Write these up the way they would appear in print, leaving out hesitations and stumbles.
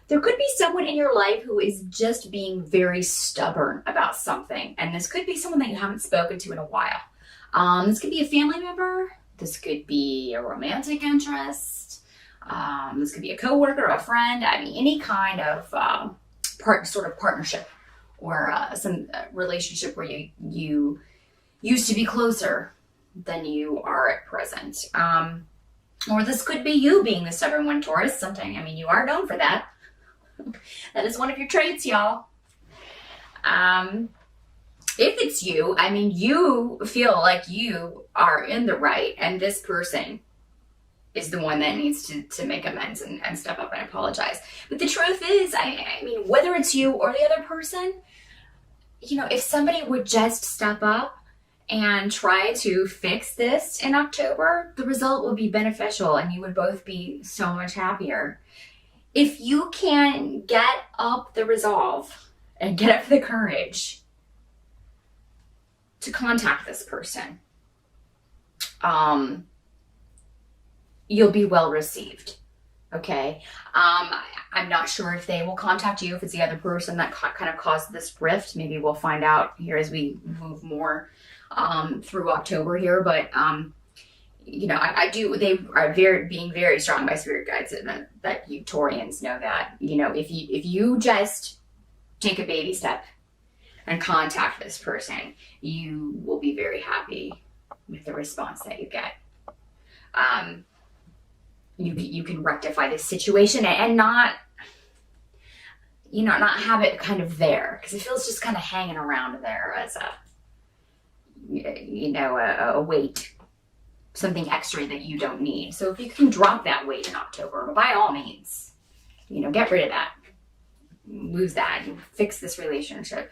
There could be someone in your life who is just being very stubborn about something. And this could be someone that you haven't spoken to in a while. This could be a family member. This could be a romantic interest. This could be a coworker, a friend. I mean, any kind of sort of partnership or some relationship where you used to be closer than you are at present. Or this could be you being the stubborn one, Taurus. Sometimes, I mean, you are known for that. That is one of your traits, y'all. If it's you, I mean, you feel like you are in the right, and this person is the one that needs to make amends and step up and apologize. But the truth is, I mean, whether it's you or the other person, you know, if somebody would just step up and try to fix this in October, the result would be beneficial and you would both be so much happier. If you can get up the resolve and get up the courage to contact this person, you'll be well received. Okay. I'm not sure if they will contact you, if it's the other person that kind of caused this rift. Maybe we'll find out here as we move more through October here. But you know, they are being very strong by spirit guides that you Taurians know that, you know, if you just take a baby step and contact this person, you will be very happy with the response that you get. You can rectify this situation and not, you know, not have it kind of there, because it feels just kind of hanging around there as a weight, something extra that you don't need. So if you can drop that weight in October, by all means, you know, get rid of that, lose that, and fix this relationship.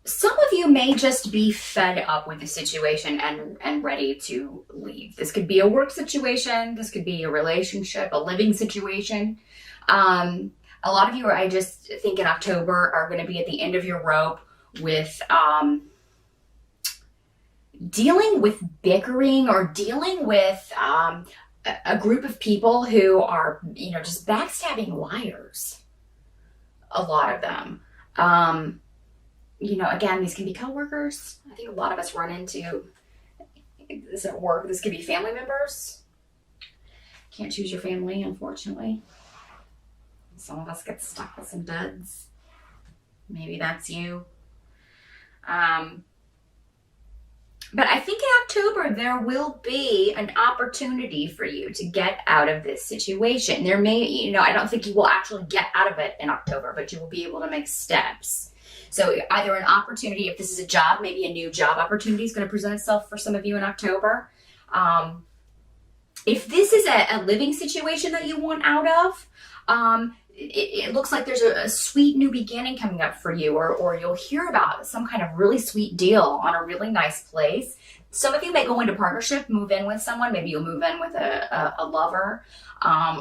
Some of you may just be fed up with the situation and ready to leave. This could be a work situation. This could be a relationship, a living situation. A lot of you, I just think in October, are going to be at the end of your rope with dealing with bickering or dealing with a group of people who are, you know, just backstabbing liars. A lot of them. You know, again, these can be coworkers. I think a lot of us run into this at work. This could be family members. Can't choose your family, unfortunately. Some of us get stuck with some duds. Maybe that's you. But I think in October, there will be an opportunity for you to get out of this situation. There may, you know, I don't think you will actually get out of it in October, but you will be able to make steps. So either an opportunity, if this is a job, maybe a new job opportunity is going to present itself for some of you in October. If this is a living situation that you want out of, it looks like there's a sweet new beginning coming up for you, or you'll hear about some kind of really sweet deal on a really nice place. Some of you may go into partnership, move in with someone. Maybe you'll move in with a lover,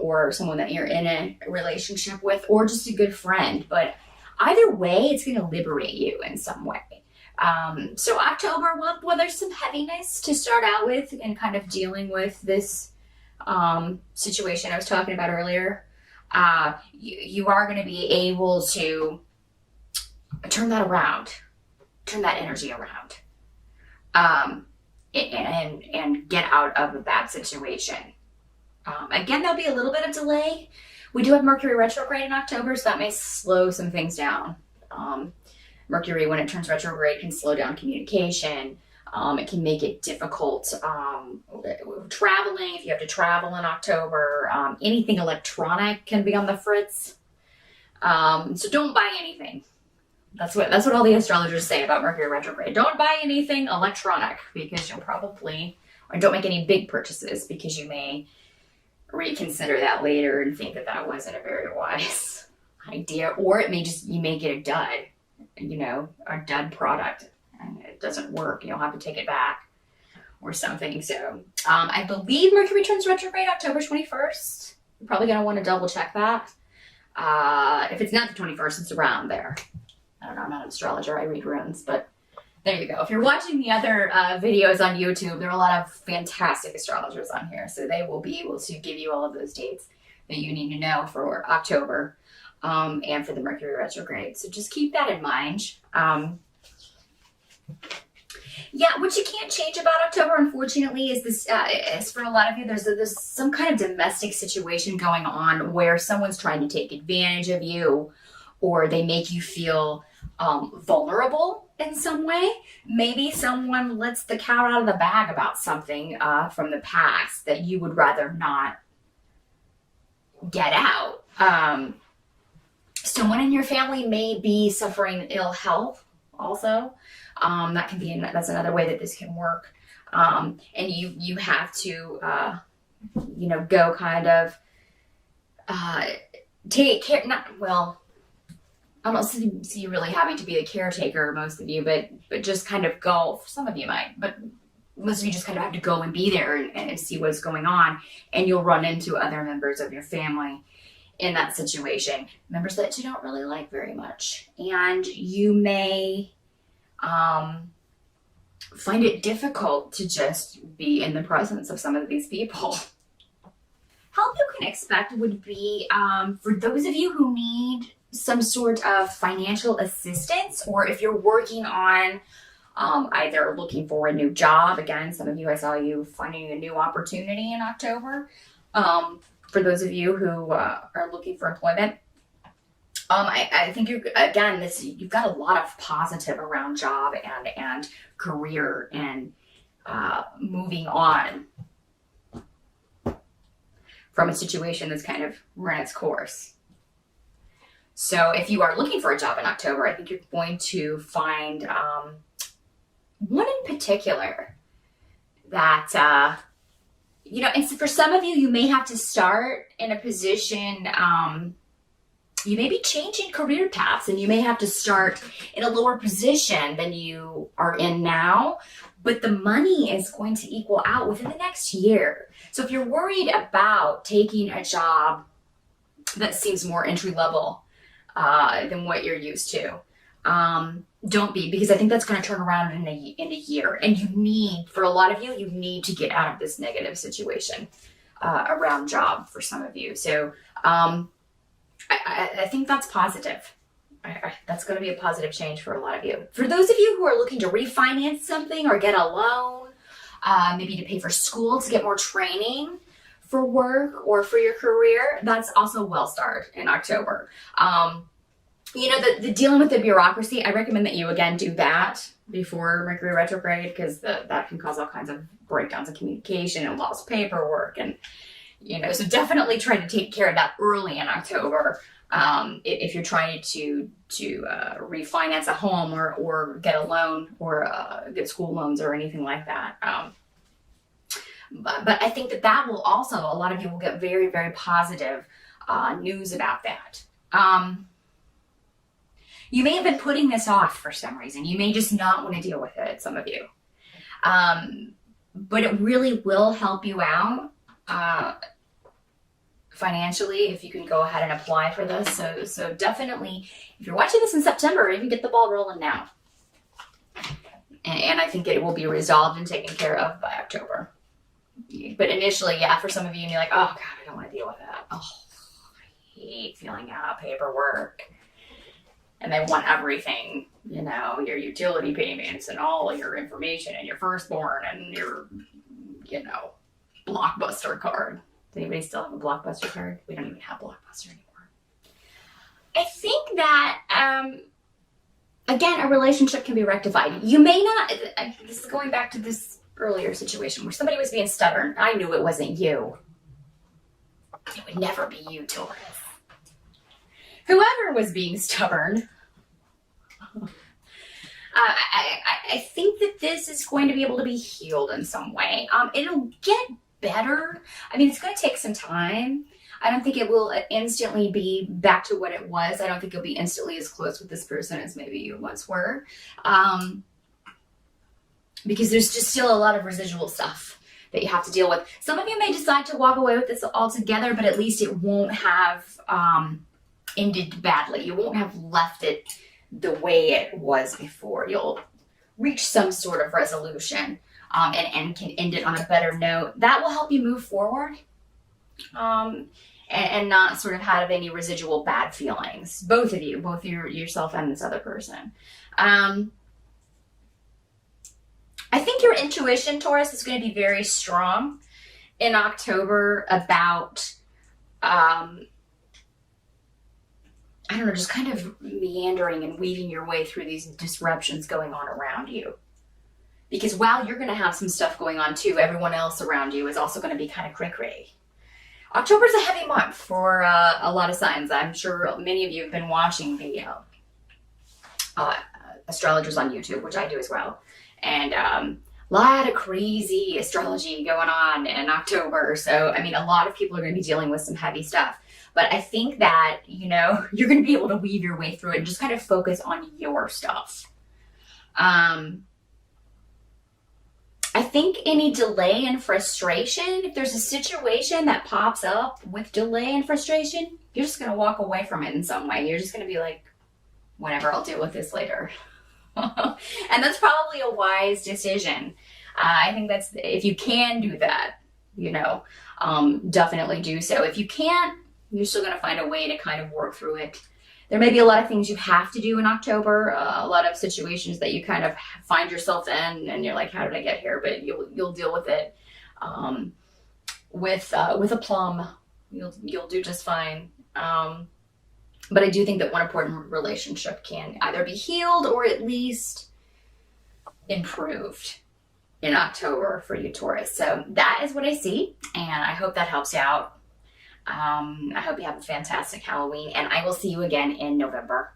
or someone that you're in a relationship with, or just a good friend. But either way, it's going to liberate you in some way. So October, well, there's some heaviness to start out with and kind of dealing with this situation I was talking about earlier. You are going to be able to turn that around, turn that energy around, and get out of a bad situation. Again, there'll be a little bit of delay. We do have Mercury retrograde in October, so that may slow some things down. Mercury, when it turns retrograde, can slow down communication. It can make it difficult traveling, if you have to travel in October. Anything electronic can be on the fritz. So don't buy anything. That's what all the astrologers say about Mercury retrograde. Don't buy anything electronic, because you'll probably, or don't make any big purchases, because you may reconsider that later and think that wasn't a very wise idea. Or it may you may get a dud, a dud product, and it doesn't work. You'll have to take it back or something. So I believe Mercury turns retrograde October 21st. You're probably going to want to double check that. If it's not the 21st, it's around there. I don't know, I'm not an astrologer, I read runes, but There you go. If you're watching the other videos on YouTube, there are a lot of fantastic astrologers on here. So they will be able to give you all of those dates that you need to know for October and for the Mercury retrograde. So just keep that in mind. Yeah, what you can't change about October, unfortunately, is this. Is for a lot of you, there's some kind of domestic situation going on where someone's trying to take advantage of you, or they make you feel vulnerable in some way. Maybe someone lets the cat out of the bag about something from the past that you would rather not get out. Someone in your family may be suffering ill health also. That's another way that this can work. And you have to, go kind of take care, I don't see you really having to be the caretaker, most of you, but just kind of go, some of you might, but most of you just kind of have to go and be there and see what's going on. And you'll run into other members of your family in that situation, members that you don't really like very much. And you may find it difficult to just be in the presence of some of these people. Help you can expect would be for those of you who need some sort of financial assistance, or if you're working on either looking for a new job. Again, some of you, I saw you finding a new opportunity in October. For those of you who are looking for employment, I think you've got a lot of positive around job and career and moving on from a situation that's kind of run its course. So if you are looking for a job in October, I think you're going to find one in particular that, and for some of you, you may have to start in a position, you may be changing career paths and you may have to start in a lower position than you are in now, but the money is going to equal out within the next year. So if you're worried about taking a job that seems more entry level than what you're used to, don't be, because I think that's going to turn around in a year. And for a lot of you, you need to get out of this negative situation around job for some of you. So I think that's positive. That's going to be a positive change for a lot of you. For those of you who are looking to refinance something or get a loan, maybe to pay for school, to get more training for work or for your career, that's also well started in October. The dealing with the bureaucracy, I recommend that you again do that before Mercury retrograde, because that can cause all kinds of breakdowns in communication and lost paperwork, and so definitely try to take care of that early in October. If you're trying to refinance a home or get a loan or get school loans or anything like that. But I think that will also, a lot of you will get very, very positive news about that. You may have been putting this off for some reason. You may just not want to deal with it, some of you. But it really will help you out financially if you can go ahead and apply for this. So definitely, if you're watching this in September, even get the ball rolling now. And I think it will be resolved and taken care of by October. But initially, for some of you, you're like, oh God, I don't want to deal with that. Oh, I hate filling out paperwork. And they want everything, your utility payments and all your information and your firstborn and your, Blockbuster card. Does anybody still have a Blockbuster card? We don't even have Blockbuster anymore. I think that, again, a relationship can be rectified. You may not, this is going back to this earlier situation where somebody was being stubborn. I knew it wasn't you. It would never be you, Taurus. Whoever was being stubborn, I think that this is going to be able to be healed in some way. It'll get better. I mean, it's going to take some time. I don't think it will instantly be back to what it was. I don't think you'll be instantly as close with this person as maybe you once were. Because there's just still a lot of residual stuff that you have to deal with. Some of you may decide to walk away with this altogether, but at least it won't have ended badly. You won't have left it the way it was before. You'll reach some sort of resolution, and can end it on a better note. That will help you move forward, and not sort of have any residual bad feelings. Both of you, both yourself and this other person. I think your intuition, Taurus, is going to be very strong in October about, I don't know, just kind of meandering and weaving your way through these disruptions going on around you. Because while you're going to have some stuff going on too, everyone else around you is also going to be kind of cray-cray. October's a heavy month for a lot of signs. I'm sure many of you have been watching the astrologers on YouTube, which I do as well. And a lot of crazy astrology going on in October. So, I mean, a lot of people are going to be dealing with some heavy stuff. But I think that, you know, you're going to be able to weave your way through it and just kind of focus on your stuff. I think any delay and frustration, if there's a situation that pops up with delay and frustration, you're just going to walk away from it in some way. You're just going to be like, whatever, I'll deal with this later. And that's probably a wise decision. I think that's, if you can do that, you know, definitely do so. If you can't, you're still going to find a way to kind of work through it. There may be a lot of things you have to do in October, a lot of situations that you kind of find yourself in, and you're like, how did I get here? But you'll deal with it with aplomb. You'll do just fine. But I do think that one important relationship can either be healed or at least improved in October for you, Taurus. So that is what I see, and I hope that helps you out. I hope you have a fantastic Halloween, and I will see you again in November.